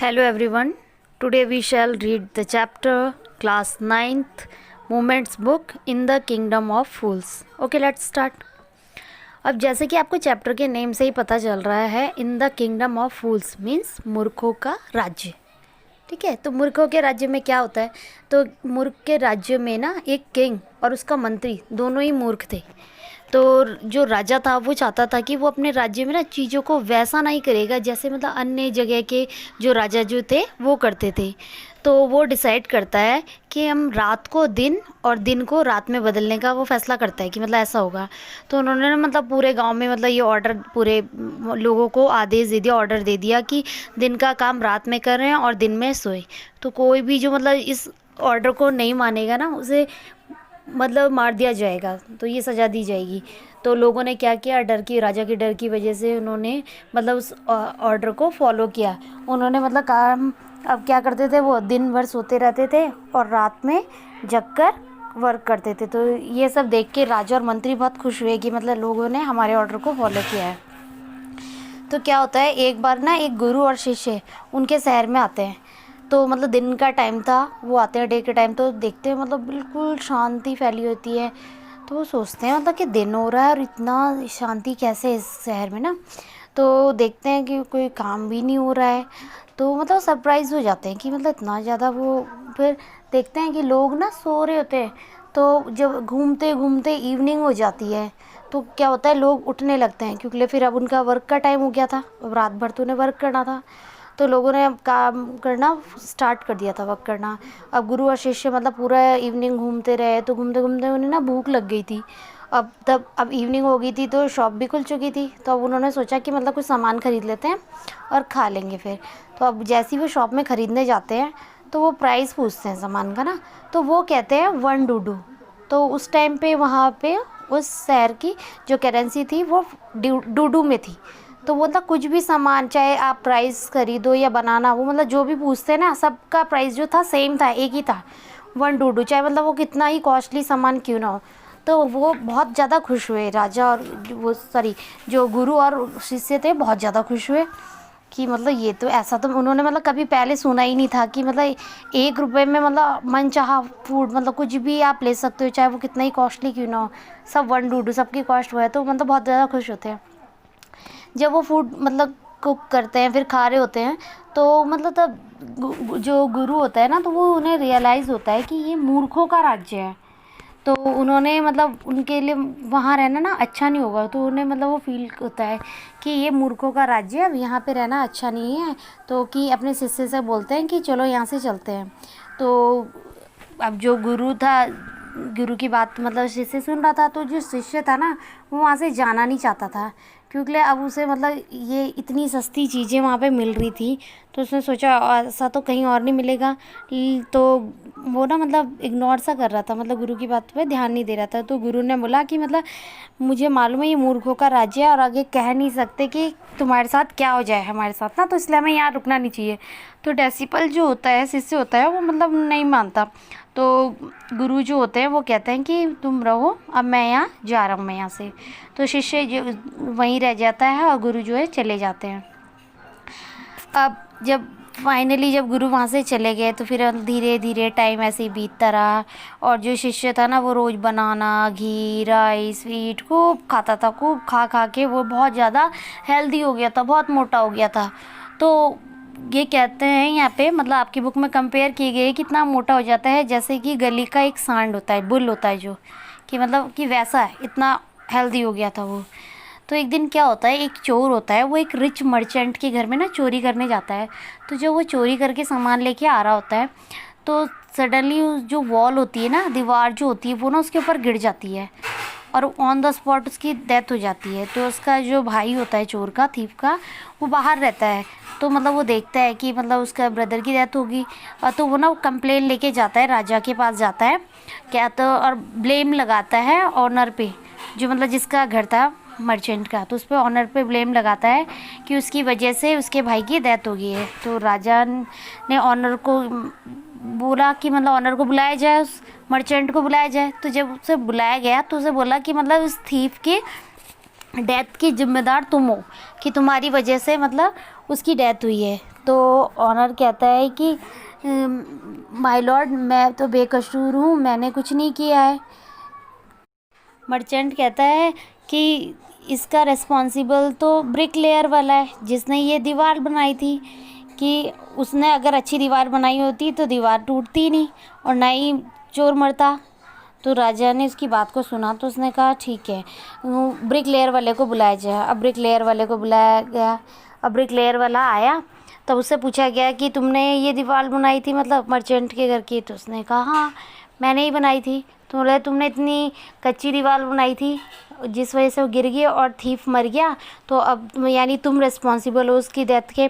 Hello everyone. Today we shall read the chapter class 9th Moments book in the Kingdom of Fools. Okay, let's start. अब जैसे कि आपको chapter के name से ही पता चल रहा है, in the kingdom of fools means मूर्खों का राज्य. ठीक है, तो मूर्खों के राज्य में क्या होता है? तो मूर्ख के राज्य में ना एक किंग और उसका मंत्री दोनों ही मूर्ख थे. तो जो राजा था वो चाहता था कि वो अपने राज्य में ना चीज़ों को वैसा नहीं करेगा जैसे मतलब अन्य जगह के जो राजा जो थे वो करते थे. तो वो डिसाइड करता है कि हम रात को दिन और दिन को रात में बदलने का वो फैसला करता है कि मतलब ऐसा होगा. तो उन्होंने ना मतलब पूरे गांव में मतलब ये ऑर्डर पूरे लोगों को आदेश दे दिया, ऑर्डर दे दिया कि दिन का काम रात में कर रहे हैं और दिन में सोए. तो कोई भी जो मतलब इस ऑर्डर को नहीं मानेगा ना उसे मतलब मार दिया जाएगा, तो ये सज़ा दी जाएगी. तो लोगों ने क्या किया, राजा के डर की वजह से उन्होंने मतलब उस ऑर्डर को फॉलो किया. उन्होंने मतलब काम अब क्या करते थे, वो दिन भर सोते रहते थे और रात में जगकर वर्क करते थे. तो ये सब देख के राजा और मंत्री बहुत खुश हुए कि मतलब लोगों ने हमारे ऑर्डर को फॉलो किया है. तो क्या होता है, एक बार ना एक गुरु और शिष्य उनके शहर में आते हैं. तो मतलब दिन का टाइम था, वो आते हैं डे के टाइम. तो देखते हैं मतलब बिल्कुल शांति फैली होती है. तो वो सोचते हैं मतलब कि दिन हो रहा है और इतना शांति कैसे इस शहर में ना. तो देखते हैं कि कोई काम भी नहीं हो रहा है. तो मतलब सरप्राइज़ हो जाते हैं कि मतलब इतना ज़्यादा वो. फिर देखते हैं कि लोग ना सो रहे होते हैं. तो जब घूमते घूमते इवनिंग हो जाती है तो क्या होता है, लोग उठने लगते हैं क्योंकि फिर अब उनका वर्क का टाइम हो गया था. अब रात भर तो उन्हें वर्क करना था. तो लोगों ने अब काम करना स्टार्ट कर दिया था, वर्क करना. अब गुरु और शिष्य मतलब पूरा इवनिंग घूमते रहे. तो घूमते घूमते उन्हें ना भूख लग गई थी. अब इवनिंग हो गई थी तो शॉप भी खुल चुकी थी. तो अब उन्होंने सोचा कि मतलब कुछ सामान ख़रीद लेते हैं और खा लेंगे फिर. तो अब जैसे ही वो शॉप में ख़रीदने जाते हैं तो वो प्राइस पूछते हैं सामान का ना. तो वो कहते हैं 1 डूडू. तो उस टाइम पे वहाँ पे उस शहर की जो करेंसी थी वो डूडू में थी. तो वो मतलब कुछ भी सामान, चाहे आप प्राइस खरीदो या बनाना, वो मतलब जो भी पूछते हैं ना सबका प्राइस जो था सेम था, एक ही था 1 डूडू, चाहे मतलब वो कितना ही कॉस्टली सामान क्यों ना हो. तो वो बहुत ज़्यादा खुश हुए, राजा और वो सॉरी जो गुरु और शिष्य थे बहुत ज़्यादा खुश हुए कि मतलब ये तो ऐसा तो उन्होंने मतलब कभी पहले सुना ही नहीं था कि मतलब 1 रुपये में मतलब मनचाहा फूड मतलब कुछ भी आप ले सकते हो, चाहे वो कितना ही कॉस्टली क्यों ना हो. सब 1 डूडू सबकी कॉस्ट हुआ है. तो मतलब बहुत ज़्यादा खुश होते हैं जब वो फूड मतलब कुक करते हैं, फिर खा रहे होते हैं. तो मतलब तब जो गुरु होता है ना, तो वो उन्हें रियलाइज़ होता है कि ये मूर्खों का राज्य है. तो उन्होंने मतलब उनके लिए वहाँ रहना ना अच्छा नहीं होगा. तो उन्हें मतलब वो फील होता है कि ये मूर्खों का राज्य है, अब यहाँ पे रहना अच्छा नहीं है. तो कि अपने शिष्य से बोलते हैं कि चलो यहाँ से चलते हैं. तो अब जो गुरु था, गुरु की बात मतलब शिष्य सुन रहा था. तो जो शिष्य था ना वो वहाँ से जाना नहीं चाहता था क्योंकि अब उसे मतलब ये इतनी सस्ती चीज़ें वहाँ पे मिल रही थी. तो उसने सोचा ऐसा तो कहीं और नहीं मिलेगा. तो वो ना मतलब इग्नोर सा कर रहा था, मतलब गुरु की बात पे ध्यान नहीं दे रहा था. तो गुरु ने बोला कि मतलब मुझे मालूम है ये मूर्खों का राज्य है और आगे कह नहीं सकते कि तुम्हारे साथ क्या हो जाए हमारे साथ ना, तो इसलिए हमें यहाँ रुकना नहीं चाहिए. तो डेसिपल जो होता है, शिष्य होता है, वो मतलब नहीं मानता. तो गुरु जो होते हैं वो कहते हैं कि तुम रहो, अब मैं यहाँ जा रहा हूँ मैं यहाँ से. तो शिष्य जो वहीं रह जाता है और गुरु जो है चले जाते हैं. अब जब फाइनली जब गुरु वहाँ से चले गए तो फिर धीरे धीरे टाइम ऐसे ही बीतता रहा. और जो शिष्य था ना वो रोज़ बनाना, घी, राइस, वीट खूब खाता था. खूब खा खा के वो बहुत ज़्यादा हेल्दी हो गया था, बहुत मोटा हो गया था. तो ये कहते हैं यहाँ पे मतलब आपकी बुक में कंपेयर की गई कितना मोटा हो जाता है जैसे कि गली का एक सांड होता है, बुल होता है जो, कि मतलब कि वैसा है, इतना हेल्दी हो गया था वो. तो एक दिन क्या होता है, एक चोर होता है, वो एक रिच मर्चेंट के घर में ना चोरी करने जाता है. तो जब वो चोरी करके सामान लेके आ रहा होता है तो सडनली जो वॉल होती है ना, दीवार जो होती है वो ना उसके ऊपर गिर जाती है और ऑन द स्पॉट उसकी डेथ हो जाती है. तो उसका जो भाई होता है चोर का, थीफ का, वो बाहर रहता है. तो मतलब वो देखता है कि मतलब उसका ब्रदर की डेथ होगी. और तो वो ना कंप्लेन लेके जाता है, राजा के पास जाता है क्या, तो और ब्लेम लगाता है ऑनर पे, जो मतलब जिसका घर था मर्चेंट का. तो उस पर ऑनर पे ब्लेम लगाता है कि उसकी वजह से उसके भाई की डेथ हो गई है. तो राजा ने ऑनर को बोला कि मतलब ऑनर को बुलाया जाए, उस मर्चेंट को बुलाया जाए. तो जब उसे बुलाया गया तो उसे बोला कि मतलब उस थीफ के डेथ की जिम्मेदार तुम हो, कि तुम्हारी वजह से मतलब उसकी डेथ हुई है। तो ऑनर कहता है कि माय लॉर्ड, मैं तो बेकसूर हूँ, मैंने कुछ नहीं किया है। मर्चेंट कहता है कि इसका रिस्पॉन्सिबल तो ब्रिकलेयर वाला है, जिसने ये दीवार बनाई थी, कि उसने अगर अच्छी दीवार बनाई होती तो दीवार टूटती नहीं और ना ही चोर मरता। तो राजा ने उसकी बात को सुना तो उसने कहा ठीक है, ब्रिकलेयर वाले को बुलाया जाए। अब ब्रिकलेयर वाले को बुलाया गया। अब ब्रिकलेयर वाला आया, तब उससे पूछा गया कि तुमने ये दीवार बनाई थी, मतलब मर्चेंट के घर की? तो उसने कहा हाँ, मैंने ही बनाई थी। तो बोले तुमने इतनी कच्ची दीवार बनाई थी जिस वजह से वो गिर गई और थीफ मर गया, तो अब यानी तुम रिस्पॉन्सिबल हो उसकी डेथ के।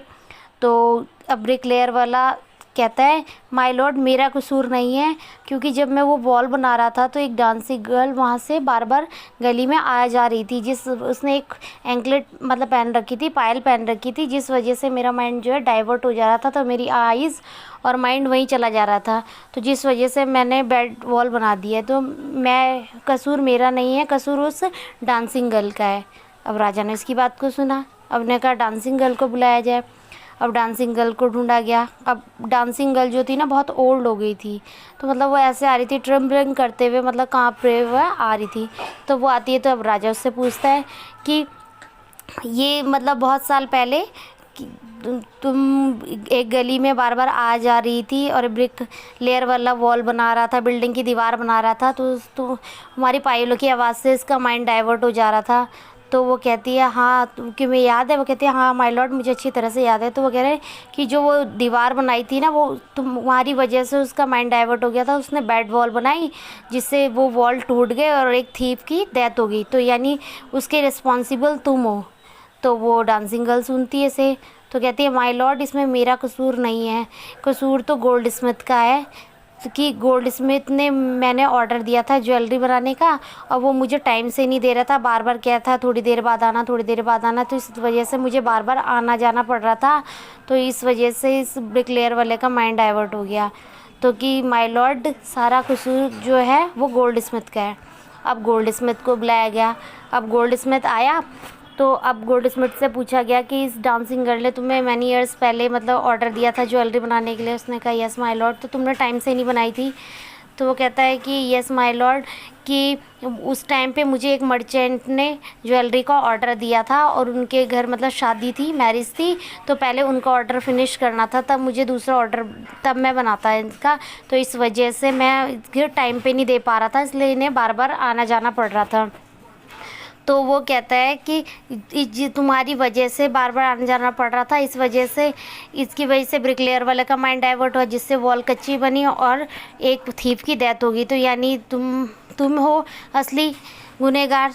तो अब ब्रिकलेयर वाला कहता है माय लॉर्ड, मेरा कसूर नहीं है, क्योंकि जब मैं वो वॉल बना रहा था तो एक डांसिंग गर्ल वहाँ से बार बार गली में आ जा रही थी, जिस उसने एक एंकलेट मतलब पहन रखी थी, पायल पहन रखी थी, जिस वजह से मेरा माइंड जो है डाइवर्ट हो जा रहा था। तो मेरी आइज़ और माइंड वहीं चला जा रहा था, तो जिस वजह से मैंने बेड वॉल बना दिया। तो मैं कसूर मेरा नहीं है, कसूर उस डांसिंग गर्ल का है। अब राजा ने इसकी बात को सुना। अब ने कहा डांसिंग गर्ल को बुलाया जाए। अब डांसिंग गर्ल को ढूंढा गया। अब डांसिंग गर्ल जो थी ना बहुत ओल्ड हो गई थी, तो मतलब वो ऐसे आ रही थी ट्रम्बलिंग करते हुए, मतलब कांपते हुए आ रही थी। तो वो आती है तो अब राजा उससे पूछता है कि ये मतलब बहुत साल पहले तुम एक गली में बार बार आ जा रही थी और ब्रिक लेयर वाला वॉल बना रहा था, बिल्डिंग की दीवार बना रहा था, तो हमारी पायलों की आवाज़ से इसका माइंड डाइवर्ट हो जा रहा था। तो वो कहती है हाँ तुम्हें याद है? वो कहती है हाँ माय लॉर्ड, मुझे अच्छी तरह से याद है। तो वो कह रहे हैं कि जो वो दीवार बनाई थी ना, वो तुम्हारी वजह से उसका माइंड डाइवर्ट हो गया था, उसने बैड वॉल बनाई जिससे वो वॉल टूट गए और एक थीफ की डेथ हो गई, तो यानी उसके रिस्पॉन्सिबल तुम हो। तो वो डांसिंग गर्ल सुनती है इसे, तो कहती है माय लॉर्ड, इसमें मेरा कसूर नहीं है, कसूर तो गोल्ड स्मिथ का है, कि गोल्ड स्मिथ ने मैंने ऑर्डर दिया था ज्वेलरी बनाने का और वो मुझे टाइम से नहीं दे रहा था, बार बार कह था थोड़ी देर बाद आना, थोड़ी देर बाद आना, तो इस वजह से मुझे बार बार आना जाना पड़ रहा था। तो इस वजह से इस ब्रिकलेयर वाले का माइंड डाइवर्ट हो गया। तो कि माय लॉर्ड, सारा कसूर जो है वो गोल्ड स्मिथ का है। अब गोल्ड स्मिथ को बुलाया गया। अब गोल्ड स्मिथ आया, तो अब गोल्ड स्मिथ से पूछा गया कि इस डांसिंग गर्ल ने तुम्हें मैनी ईयर्स पहले मतलब ऑर्डर दिया था ज्वेलरी बनाने के लिए? उसने कहा यस माय लॉर्ड। तो तुमने टाइम से नहीं बनाई थी? तो वो कहता है कि यस माय लॉर्ड, कि उस टाइम पे मुझे एक मर्चेंट ने ज्वेलरी का ऑर्डर दिया था और उनके घर मतलब शादी थी, मैरिज थी, तो पहले उनका ऑर्डर फिनिश करना था, तब मुझे दूसरा ऑर्डर तब मैं बनाता है इनका, तो इस वजह से मैं टाइम पे नहीं दे पा रहा था, इसलिए इन्हें बार बार आना जाना पड़ रहा था। तो वो कहता है कि तुम्हारी वजह से बार बार आने जाना पड़ रहा था, इस वजह से इसकी वजह से ब्रिकलेयर वाले का माइंड डाइवर्ट हुआ, जिससे वॉल कच्ची बनी और एक थीफ की डेथ होगी। तो यानी तुम हो असली गुनहगार,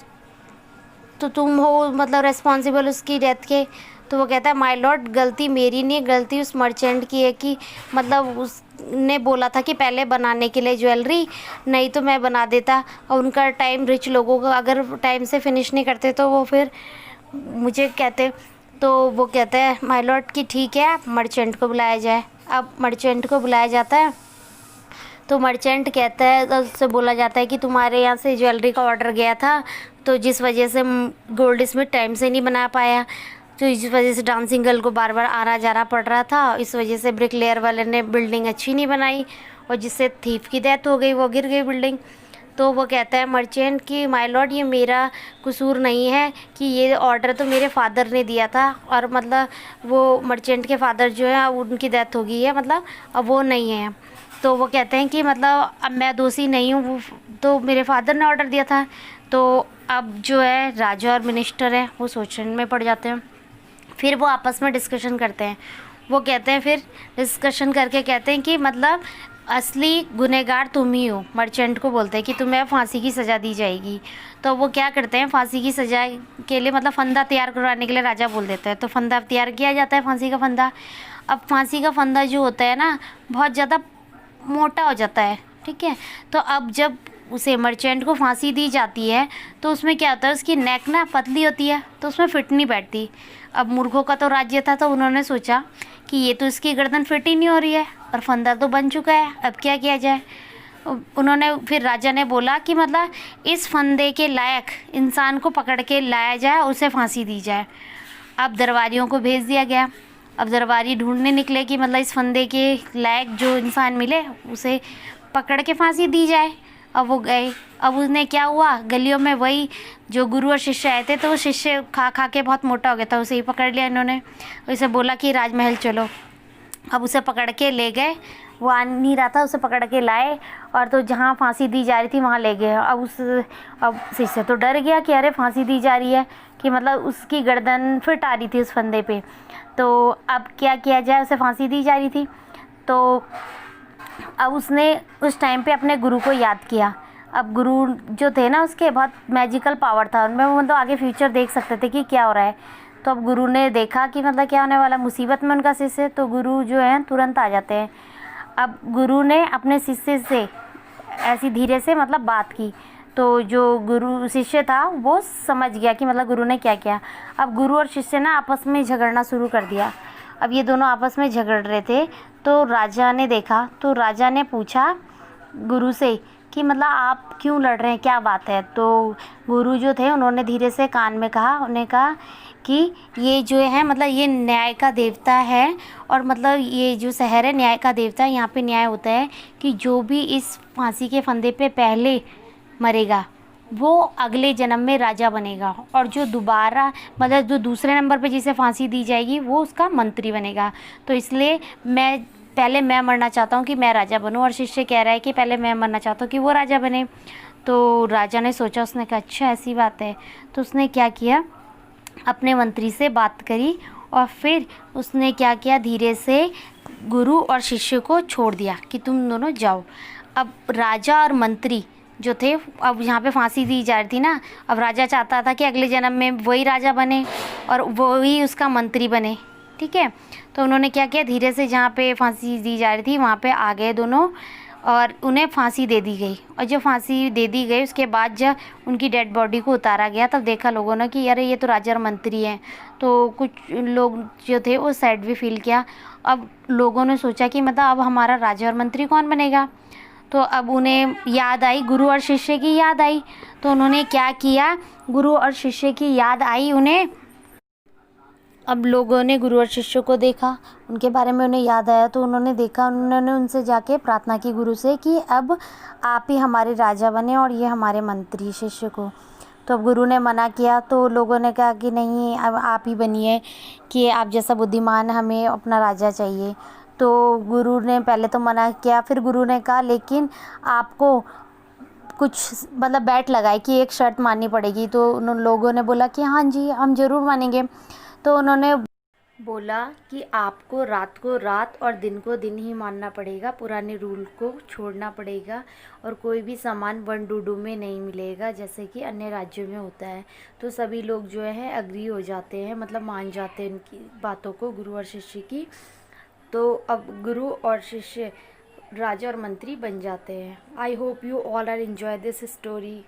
तो तुम हो मतलब रिस्पॉन्सिबल उसकी डेथ के। तो वो कहता है माय लॉर्ड, गलती मेरी नहीं, गलती उस मर्चेंट की है, कि मतलब उसने बोला था कि पहले बनाने के लिए ज्वेलरी, नहीं तो मैं बना देता, और उनका टाइम रिच लोगों को अगर टाइम से फिनिश नहीं करते तो वो फिर मुझे कहते। तो वो कहता है माय लॉर्ड कि ठीक है, मर्चेंट को बुलाया जाए। अब मर्चेंट को बुलाया जाता है, तो मर्चेंट कहता है, तो उससे बोला जाता है कि तुम्हारे यहाँ से ज्वेलरी का ऑर्डर गया था, तो जिस वजह से गोल्ड स्मिथ टाइम से नहीं बना पाया, तो इस वजह से डांसिंग गर्ल को बार बार आना जाना पड़ रहा था, इस वजह से ब्रिकलेयर वाले ने बिल्डिंग अच्छी नहीं बनाई और जिससे थीफ की डेथ हो गई, वो गिर गई बिल्डिंग। तो वो कहता है मर्चेंट कि माय लॉर्ड, ये मेरा कसूर नहीं है, कि ये ऑर्डर तो मेरे फादर ने दिया था, और मतलब वो मर्चेंट के फादर जो है उनकी डेथ हो गई है, मतलब अब वो नहीं है। तो वो कहते हैं कि मतलब अब मैं दोषी नहीं हूँ, वो तो मेरे फादर ने ऑर्डर दिया था। तो अब जो है राजा और मिनिस्टर है वो सोचने में पड़ जाते हैं, फिर वो आपस में डिस्कशन करते हैं। वो कहते हैं, फिर डिस्कशन करके कहते हैं कि मतलब असली गुनहगार तुम ही हो। मर्चेंट को बोलते हैं कि तुम्हें फांसी की सज़ा दी जाएगी। तो वो क्या करते हैं, फांसी की सज़ा के लिए मतलब फंदा तैयार करवाने के लिए राजा बोल देता है, तो फंदा तैयार किया जाता है, फांसी का फंदा। अब फांसी का फंदा जो होता है ना, बहुत ज़्यादा मोटा हो जाता है, ठीक है। तो अब जब उसे मर्चेंट को फांसी दी जाती है, तो उसमें क्या होता है, उसकी नेक ना पतली होती है, तो उसमें फिट नहीं बैठती। अब मूर्खों का तो राज्य था, तो उन्होंने सोचा कि ये तो इसकी गर्दन फिट ही नहीं हो रही है और फंदा तो बन चुका है, अब क्या किया जाए। उन्होंने फिर राजा ने बोला कि मतलब इस फंदे के लायक इंसान को पकड़ के लाया जाए, उसे फांसी दी जाए। अब दरबारियों को भेज दिया गया। अब दरबारी ढूंढने निकले कि मतलब इस फंदे के लायक जो इंसान मिले उसे पकड़ के फांसी दी जाए। अब वो गए। अब उसने क्या हुआ, गलियों में वही जो गुरु और शिष्य आए थे, तो वो शिष्य खा खा के बहुत मोटा हो गया था, उसे ही पकड़ लिया इन्होंने। उसे बोला कि राजमहल चलो। अब उसे पकड़ के ले गए, वो आ नहीं रहा था, उसे पकड़ के लाए और तो जहाँ फांसी दी जा रही थी वहाँ ले गए। अब शिष्य तो डर गया कि अरे फांसी दी जा रही है, कि मतलब उसकी गर्दन फिट आ रही थी उस फंदे पे। तो अब क्या किया जाए, उसे फांसी दी जा रही थी। तो अब उसने उस टाइम पे अपने गुरु को याद किया। अब गुरु जो थे ना, उसके बहुत मैजिकल पावर था उनमें, वो मतलब आगे फ्यूचर देख सकते थे कि क्या हो रहा है। तो अब गुरु ने देखा कि मतलब क्या होने वाला, मुसीबत में उनका शिष्य, तो गुरु जो है तुरंत आ जाते हैं। अब गुरु ने अपने शिष्य से ऐसी धीरे से मतलब बात की, तो जो गुरु शिष्य था वो समझ गया कि मतलब गुरु ने क्या किया। अब गुरु और शिष्य ना आपस में झगड़ना शुरू कर दिया। अब ये दोनों आपस में झगड़ रहे थे, तो राजा ने देखा, तो राजा ने पूछा गुरु से कि मतलब आप क्यों लड़ रहे हैं, क्या बात है। तो गुरु जो थे उन्होंने धीरे से कान में कहा, उन्हें कहा कि ये जो है मतलब ये न्याय का देवता है, और मतलब ये जो शहर है न्याय का देवता है, यहाँ पे न्याय होता है कि जो भी इस फांसी के फंदे पे पहले मरेगा वो अगले जन्म में राजा बनेगा, और जो दोबारा मतलब जो दूसरे नंबर पे जिसे फांसी दी जाएगी वो उसका मंत्री बनेगा। तो इसलिए पहले मैं मरना चाहता हूँ कि मैं राजा बनूँ, और शिष्य कह रहा है कि पहले मैं मरना चाहता हूँ कि वो राजा बने। तो राजा ने सोचा, उसने कहा अच्छा ऐसी बात है। तो उसने क्या किया, अपने मंत्री से बात करी, और फिर उसने क्या किया, धीरे से गुरु और शिष्य को छोड़ दिया कि तुम दोनों जाओ। अब राजा और मंत्री जो थे, अब यहाँ पे फांसी दी जा रही थी ना, अब राजा चाहता था कि अगले जन्म में वही राजा बने और वही उसका मंत्री बने, ठीक है। तो उन्होंने क्या किया, धीरे से जहाँ पे फांसी दी जा रही थी वहाँ पे आ गए दोनों, और उन्हें फांसी दे दी गई। और जब फांसी दे दी गई उसके बाद जब उनकी डेड बॉडी को उतारा गया, तब देखा लोगों ने कि अरे ये तो राजा और मंत्री हैं। तो कुछ लोग जो थे वो सैड भी फील किया। अब लोगों ने सोचा कि मतलब अब हमारा राजा और मंत्री कौन बनेगा। तो अब उन्हें याद आई, गुरु और शिष्य की याद आई। तो उन्होंने क्या किया, गुरु और शिष्य की याद आई उन्हें। अब लोगों ने गुरु और शिष्य को देखा, उनके बारे में उन्हें याद आया, तो उन्होंने देखा, उन्होंने उनसे जाके प्रार्थना की गुरु से कि अब आप ही हमारे राजा बने और ये हमारे मंत्री शिष्य को। तो अब गुरु ने मना किया, तो लोगों ने कहा कि नहीं, अब आप ही बनिए, कि आप जैसा बुद्धिमान, हमें अपना राजा चाहिए। तो गुरु ने पहले तो मना किया, फिर गुरु ने कहा लेकिन आपको कुछ मतलब बैट लगाए कि एक शर्त माननी पड़ेगी। तो उन लोगों ने बोला कि हाँ जी हम ज़रूर मानेंगे। तो उन्होंने बोला कि आपको रात को रात और दिन को दिन ही मानना पड़ेगा, पुराने रूल को छोड़ना पड़ेगा, और कोई भी सामान वन डूडू में नहीं मिलेगा जैसे कि अन्य राज्यों में होता है। तो सभी लोग जो है अग्री हो जाते हैं, मतलब मान जाते हैं उनकी बातों को, गुरु और शिष्य की। तो अब गुरु और शिष्य राजा और मंत्री बन जाते हैं। I hope you all are enjoy this story.